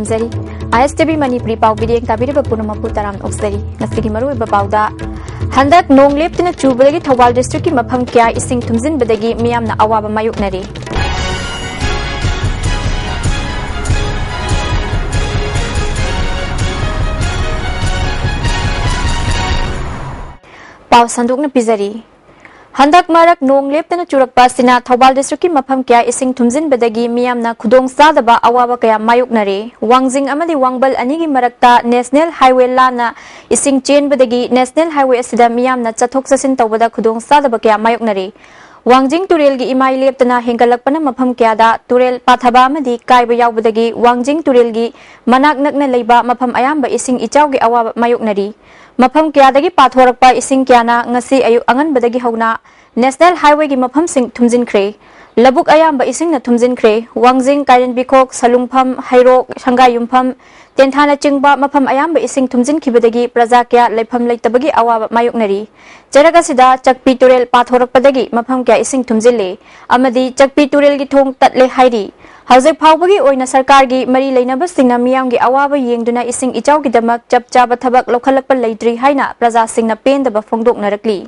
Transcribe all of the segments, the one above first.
ꯊꯝꯖꯔꯤ ISTV Manipuri pau bideng tabiriba punumapu taram oksari ngasigi maru babauda handak nong leptina chubadagi Thawal district ki mafam kya ising thumjin badagi miyamna awaba mayuknari pau sandukna pizari handak marak nong leptana churakpa sina Thawal district ki mafam kya ising thumjin badagi miyamna khudong sadaba awaba kaya mayuknare wangjing amadi wangbal anigi marakta national highway lana ising chain badagi national highway asida miyamna chathok chasin tawbada khudong sadaba kaya mayuknare wangjing turel gi imai leptana hengalakpana mafam kya da turel pathaba amadi kaiba yawbadagi wangjing turel gi manak nakna leiba mafam ayamba ising ichaw gi awaba mayuknari mafam kya dagi pathorakpa ising kyana ngasi ayu angan badagi hauna national highway gi mafam sing thumjin khre labuk ayamba ising na thumjin khre wangjing kairen bikhok salungpham hairok sangai yumpham tenthana chingba mafam ayamba ising thumjin khibadagi praja kya lepham leitabagi awaba mayuknari jaraga sida chakpi turel pathorakpadagi mafam kya ising thumjille amadi chakpi turel gi thong tatle hairi hauzik phawbagi oina sarkar gi mari leinaba singna miyam gi awaba yengduna ising ichaw gi damak chap chaba thabak lokhalakpa leitri haina praja singna pendaba phongdoknarakli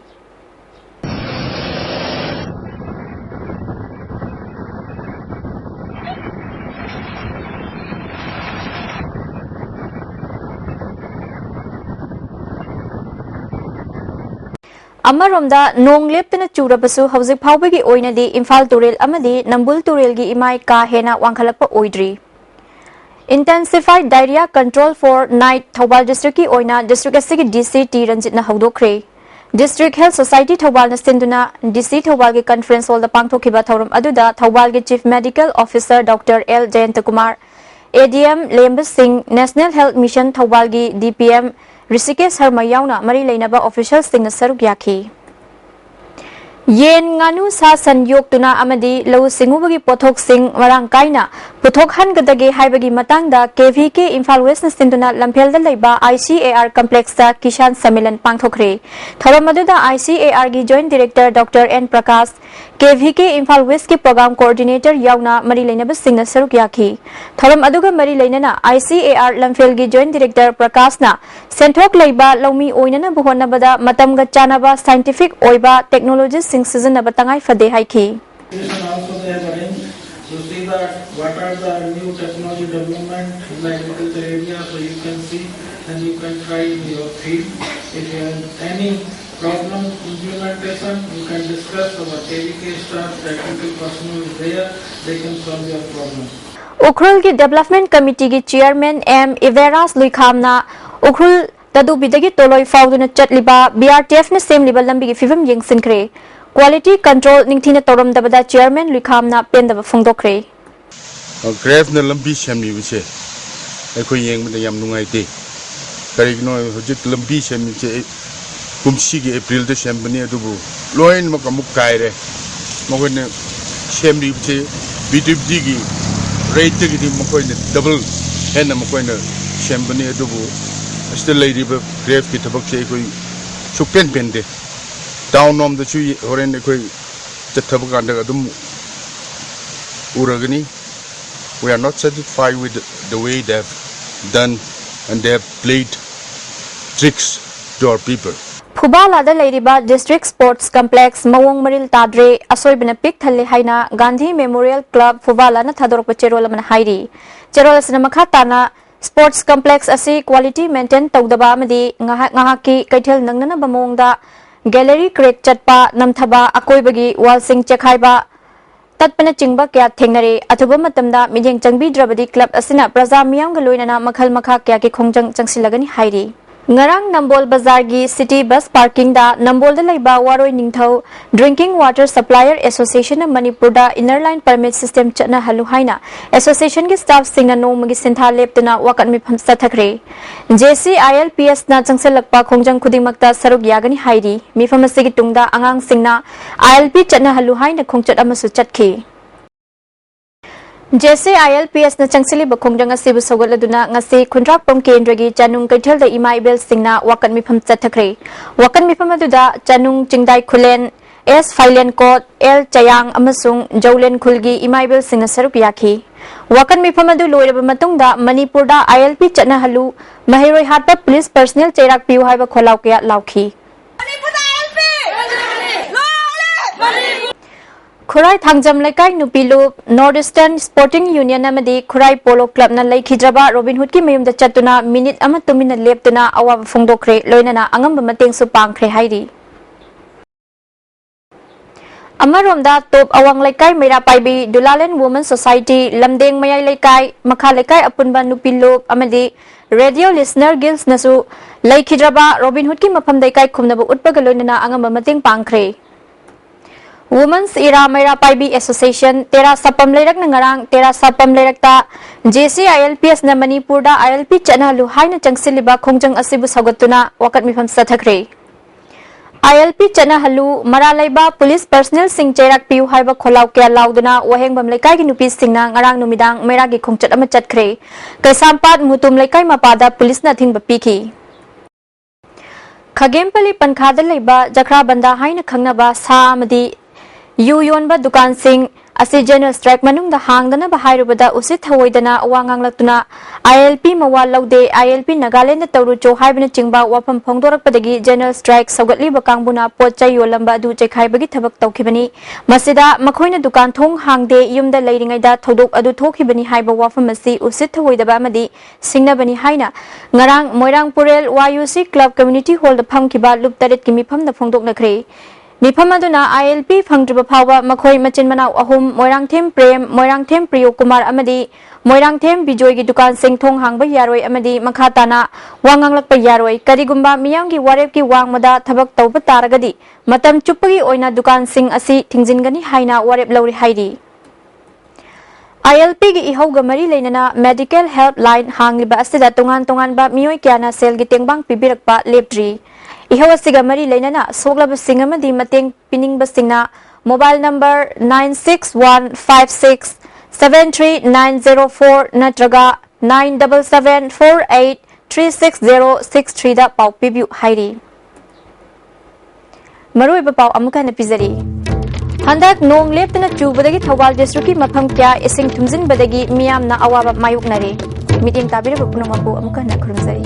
Amaromda nong leptana churabasu hauzik phawbagi oinadi Imphal turel amadi Nambul turel gi imai ka hena wangkhalakpa oidri Intensified Diarrhea Control for Night Thawal District ki oina district asigi DC T Ranjit na hawdokre District Health Society Thawal na sinduna DC Thawal gi conference hall da pangthokhiba thorum aduda Thawal gi Chief Medical Officer Dr. L Jayantakumar ADM Lembas Singh National Health Mission Thawal gi DPM Rishikesh Harma yauna mari leinaba officials singna saruk yakhi yen nganu sa sanyok tuna amadi lau singubagi pothok sing marang kaina pothok han gadagi haibagi matangda KVK Imphal West na sinduna lamphel da leiba ICAR complex da Kisan Sammelan pangthokre thoramadu da ICAR gi joint director Dr. N Prakash KVK Imphal West ki program coordinator yauna mari leinaba singna saruk yakhi thoram aduga mari leinana ICAR lamphel gi joint director Prakash na senthok leiba laumi oinana buhonna bada matamga chanaba scientific oiba technologies sing sizinaba tangai fade haiki also they have arranged to see that what are the new technology development in the agriculture area, so you can see and you can try in your field. If you have any problem implementation, you can discuss our KVK staff, technical personnel is there, they can solve your problem. Ukhrul ki development committee ki chairman M Iveras Luikhamna Ukhrul tadu bidagi toloi fauduna chatliba BRTF na semliba lambi ki fivim yengsinkre Quality Control Ningthina Toram Dabada Chairman Luikhamna Pendaba Phongdokre Grave na lambi semni bise akhoi yengba yam nungaite karigno hojik lambi semni che kumsi gi April de sembani adubu loin makamuk kaire mogone semni bise BTB gi rate gi makoine double hen makoine sembani adubu still lady grave ki tabak che koi supen pende down on the tree or in the quick the tabaganda uragani we are not satisfied with the way they have done and they have played tricks to our people Phubala da leiriba district sports complex mawong maril tadre asoibna pik thalle haina Gandhi Memorial Club Phubala na thadorpa cherol man hairi cherol asna makha tana sports complex asi quality maintain tawdaba amadi ngaha ki kaithel nangnana bamongda Gallery crack chatpa namthaba akoibagi wall sing chekhaiba tatpana chingba kya thengnare athuba matamda mijeng changbidrabadi club asina praja miyam ga loinana makhal makha kya ki khongjang changsilagani hairi ngarang Nambol Bazar gi city bus parking da Nambol da leiba waroi ningthau drinking water supplier association of Manipur da inner line permit system chana halu haina association gi staff singna nomagi sintha leptuna wakat mi phamsa thakre JCILPS na changselakpa khongjang khudingmakta saruk yagani hairi mi phamasi gi tungda angang singna ILP chana halu haina khongchat amasu chatki JCILPS na changsili bakhongjang asibu sogoladuna ngasi khundrak pom kendragi chanung kaithal da imai bel singna wakan mifam chathakre wakan mifam aduda chanung chingdai khulen S Failenkot, L Chayang amasung Jaulen Khulgi Imaibil singna saruk yaki. Wakan mifamadu loiraba matungda Manipurda ILP chanahalu Mahiroi Hatpa police personnel chairak piu haiba kholau kya lauki. Khurai Thangjam Laikai Nupilu Northeastern Sporting Union amadi Khurai Polo Club na laikhidraba Robin Hood ki mayumda chatuna minute ama tumina leptuna awab phongdokre loinana angamba mateng su pangkhre hairi. Amaromda top awang laikai Meira Paibi Dulalen Women Society Lamdeng Mayai Laikai Makha Laikai Apunba Nupilu amadi Radio Listener Guilds nasu laikhidraba Robin Hood ki mafam daikai khumnabu utpaga loinana angamba mateng pangkhre. Women's Era Meira Paibi Association Tera Sapam Lerak Nangarang Tera Sapam Lerakta JC ILPS na Manipurda ILP chanalu haina changsiliba khongjang asibu sagatuna wakat mifam sathakre. ILP chanahalu Maralaiba police personnel sing chairak piu haiba kholau kya lauduna wahengbam laikai gi nupi singna ngarang numidang Meira gi khongchat ama chatkhre. Kaisampat mutum laikai mapada police na thingba piki. Khagempali Pankhada Leiba Jakra Banda haina khangnaba sa amadi Yonba Dukan Singh asi general strike manung da hangdana bahairubada usit thawoidana awangang latuna ILP mawa laude ILP Nagaland tawru cho haibna chingba wafam phongdorakpadagi general strike saugatli bakangbuna pochai yolamba du chekhaibagi thabak tawkhibani masida makhoina dukan thong hangde yumda leiringaida thodok adu thokhibani haiba wafam asi usit thawoidaba amadi singnabani haina ngarang Moirang Purel YUC Club Community Hall da phamkiba lup taret ki mifam da phongdoknakre. Nipamaduna ILP Fangdriba Pawa Makhoi Machin Manau Ahum Moirang Them Prem Moirang Them Priyo Kumar Amadi Moirang Them Bijoy gi Dukan Sing Thong Hangba Yaroi Amadi Makhatana Wanganglakpa Yaroi Karigumba Miyamgi Warep ki Wangmada Thabak Tawba Taragadi Matam Chupagi Oina Dukan Sing asi Thingzingani Haina Warep Lauri Hairi ILP gi ihauga mari leinana medical helpline hangliba asida tongan ba miyoi kyana sel gi tengbang pibirakpa lepdri Ihawasiga mari leinana soglaba singama di mateng piningbba singna mobile number 9615673904 natraga 9774836063 da pau pibiu hairi maruiba pau amuka na pizari Handak nong leptana chubadagi Thawal district ki mafam kya ising thumjin badagi miyamna awaba mayuknari mitim tabira punamapu amuka na khurumzari